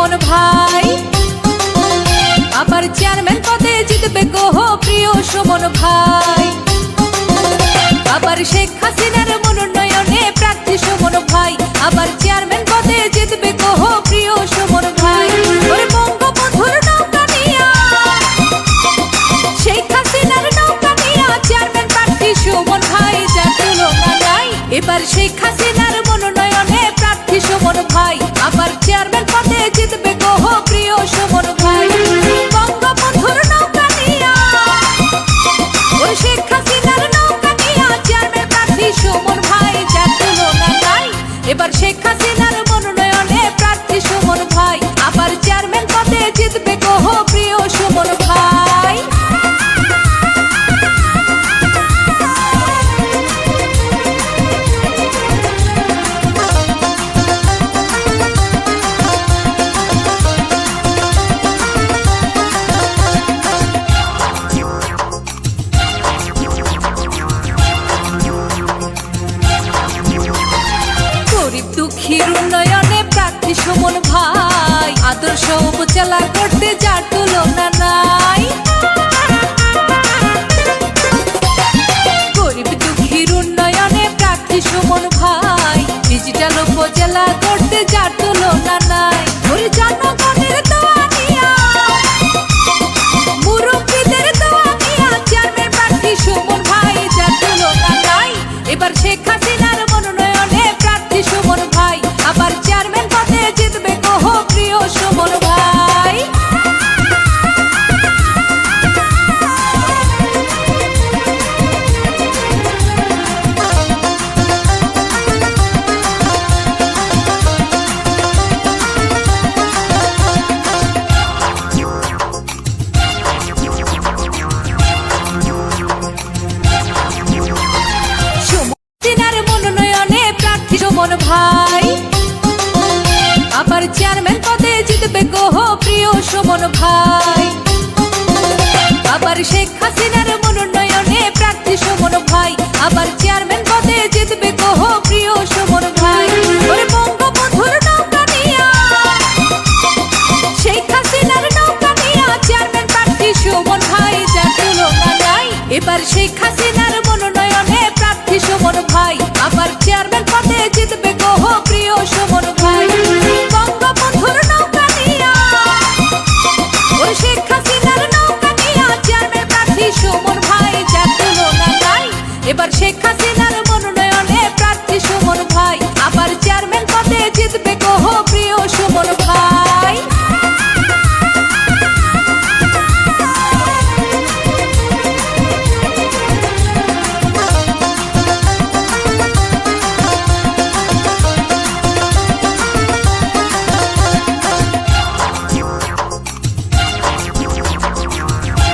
সুমন ভাই, আবার চেয়ারম্যান পদে জিতবে গো প্রিয় সুমন ভাই। আবার শেখ হাসিনার মনোনয়নে প্রার্থী সুমন ভাই, আবার চেয়ারম্যান পদে জিতবে গো প্রিয় সুমন ভাই। ওরে বঙ্গবন্ধুর নৌকা নিয়া, শেখ হাসিনার নৌকা নিয়া চেয়ারম্যান প্রার্থী সুমন ভাই, যার তুলনা নাই। এবার শেখ হাসিনার মনোনয়নে প্রার্থী সুমন ভাই, আবার চেয়ারম্যান পদে জিতবে গো প্রিয় সুমন ভাই। বঙ্গবন্ধুর নৌকা নিয়া, ওই শেখ হাসিনার নৌকা নিয়া চেয়ারম্যান প্রার্থী সুমন ভাই, যার তুলনা নাই। এবার শেখ হাসিনার মনোনয়নে প্রার্থী সুমন ভাই, আবার চেয়ারম্যান পদে জিতবে গো প্রিয় সুমন ভাই। গরিব দুঃখীর উন্নয়নে প্রার্থী সুমন ভাই, আদর্শ উপজেলা করতে যার তুলনা নাই। গরিব দুঃখীর উন্নয়নে প্রার্থী সুমন ভাই, ডিজিটাল উপজেলা করতে যার তুলনা নাই। ওরে জনগণের দোয়া নিয়া, মুরব্বীদের দোয়া নিয়া চেয়ারম্যান প্রার্থী সুমন ভাই, যার তুলনা নাই। এবার শেখ হাসিনার মনোনয়নে প্রার্থী সুমন ভাই, আবার চেয়ারম্যান পদে জিতবে গো প্রিয় সুমন ভাই। হাসিনার মনোনয়নে প্রার্থী সুমন ভাই, আবার চেয়ারম্যান পদে জিতবে গো প্রিয় সুমন ভাই। আবার শেখ হাসিনার মনোনয়নে প্রার্থী সুমন ভাই, আবার চেয়ারম্যান